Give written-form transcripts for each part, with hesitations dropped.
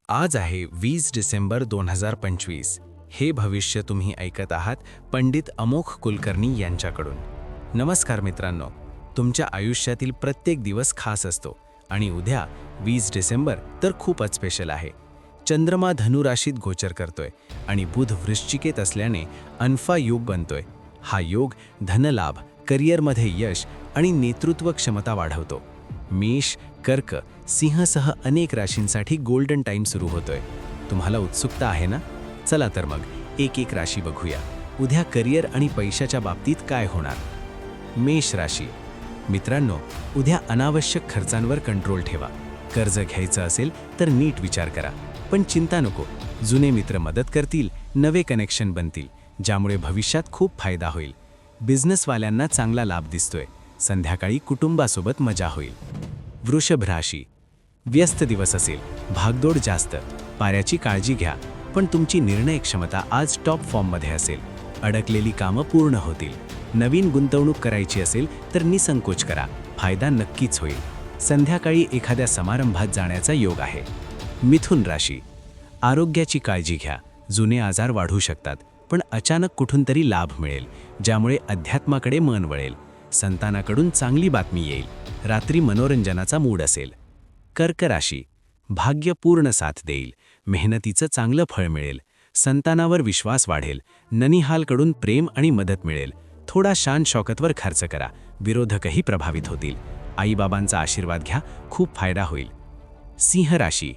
आज आहे 20 डिसेंबर 2025. हे भविष्य तुम्ही ऐकत आहात पंडित अमोघ कुलकर्णी यांच्याकडून. नमस्कार मित्रांनो, तुमच्या आयुष्यातील प्रत्येक दिवस खास असतो आणि उद्या 20 डिसेंबर तर खूपच स्पेशल आहे. चंद्रमा धनु राशीत गोचर करतोय आणि बुध वृश्चिकेत असल्याने अनफा योग बनतोय. हा योग धनलाभ, करिअरमध्ये यश आणि नेतृत्व क्षमता वाढवतो. मेष, कर्क, सिंहसह अनेक राशींसाठी गोल्डन टाइम सुरू होतोय. तुम्हाला उत्सुकता आहे ना? चला तर मग एक एक राशी बघूया. उद्या करिअर आणि पैशाच्या बाबतीत काय होणार? मेष राशी. मित्रांनो, उद्या अनावश्यक खर्चांवर कंट्रोल ठेवा. कर्ज घ्यायचं असेल तर नीट विचार करा. पण चिंता नको, जुने मित्र मदत करतील, नवे कनेक्शन बनतील, ज्यामुळे भविष्यात खूप फायदा होईल. बिझनेसवाल्यांना चांगला लाभ दिसतोय. संध्याकाळी कुटुंबासोबत मजा होईल. वृषभ राशी. व्यस्त दिवस असेल, भागदौड जास्त, पाऱ्याची काळजी घ्या, पण तुमची निर्णय क्षमता आज टॉप फॉर्ममध्ये असेल. अडकलेली कामं पूर्ण होतील. नवीन गुंतवणूक करायची असेल तर निसंकोच करा, फायदा नक्कीच होईल. संध्याकाळी एखाद्या समारंभात जाण्याचा योग आहे. मिथुन राशी. आरोग्याची काळजी घ्या. जुने आजार वाढू शकतात, पण अचानक कुठून तरी लाभ मिळेल, ज्यामुळे अध्यात्माकडे मन वळेल. संतानाकडून चांगली बातमी येईल. रात्री मनोरंजनाचा मूड असेल. कर्क राशी. भाग्य पूर्ण साथ देईल. मेहनतीचं चांगलं फळ मिळेल. संतानावर विश्वास वाढेल. ननिहालकडून प्रेम आणि मदत मिळेल. थोडा शान शौकतवर खर्च करा, विरोधकही प्रभावित होतील. आईबाबांचा आशीर्वाद घ्या, खूप फायदा होईल. सिंह राशी.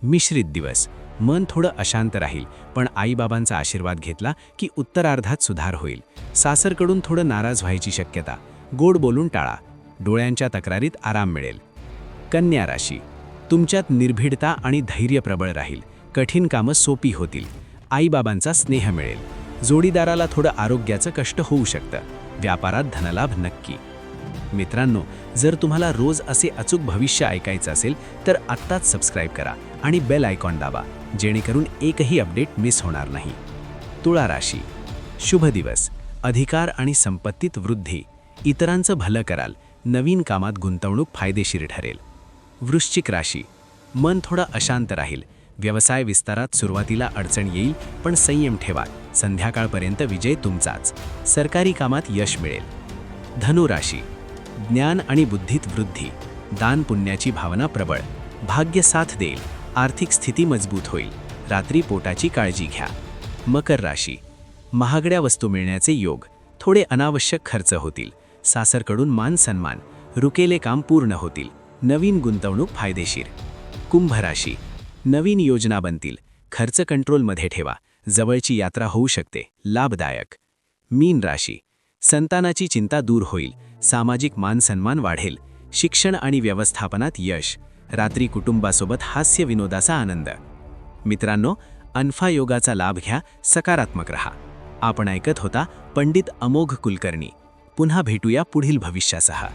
मिश्रित दिवस. मन थोडं अशांत राहील, पण आईबाबांचा आशीर्वाद घेतला की उत्तरार्धात सुधार होईल. सासरकडून थोडं नाराज व्हायची शक्यता. गोड बोलून टाळा. डोळ्यांच्या तक्रारीत आराम मिळेल. कन्या राशी. तुमच्यात निर्भीडता आणि धैर्य प्रबळ राहील. कठीण कामं सोपी होतील. आईबाबांचा स्नेह मिळेल. जोडीदाराला थोडं आरोग्याचं कष्ट होऊ शकतं. व्यापारात धनलाभ नक्की. मित्रांनो, जर तुम्हाला रोज असे अचूक भविष्य ऐकायचं असेल तर आत्ताच सबस्क्राईब करा आणि बेल आयकॉन दाबा, जेणेकरून एकही अपडेट मिस होणार नाही. तुळा राशी. शुभ दिवस. अधिकार आणि संपत्तीत वृद्धी. इतरांचं भलं कराल. नवीन कामात गुंतवणूक फायदेशीर ठरेल. वृश्चिक राशी. मन थोडं अशांत राहील. व्यवसाय विस्तारात सुरुवातीला अडचण येईल, पण संयम ठेवा. संध्याकाळपर्यंत विजय तुमचाच. सरकारी कामात यश मिळेल. धनु राशी. ज्ञान आणि बुद्धीत वृद्धी. दान पुण्याची भावना प्रबळ. भाग्य साथ देईल. आर्थिक स्थिती मजबूत होईल. रात्री पोटाची काळजी घ्या. मकर राशी. महागड्या वस्तू मिळण्याचे योग. थोडे अनावश्यक खर्च होतील. सासरकडून मान सन्मान. रुकेले काम पूर्ण होतील. नवीन गुंतवणूक फायदेशीर. कुंभ राशी. नवीन योजना बनतील. खर्च कंट्रोलमध्ये ठेवा. जवळची यात्रा होऊ शकते, लाभदायक. मीन राशी. संतानाची चिंता दूर होईल. सामाजिक मान सन्मान वाढेल. शिक्षण आणि व्यवस्थापनात यश. रात्री कुटुंबासोबत हास्य विनोदाचा आनंद. मित्रांनो, अनफा योगाचा लाभ घ्या, सकारात्मक रहा. आपण ऐकत होता पंडित अमोघ कुलकर्णी. पुन्हा भेटूया पुढील भविष्यासह.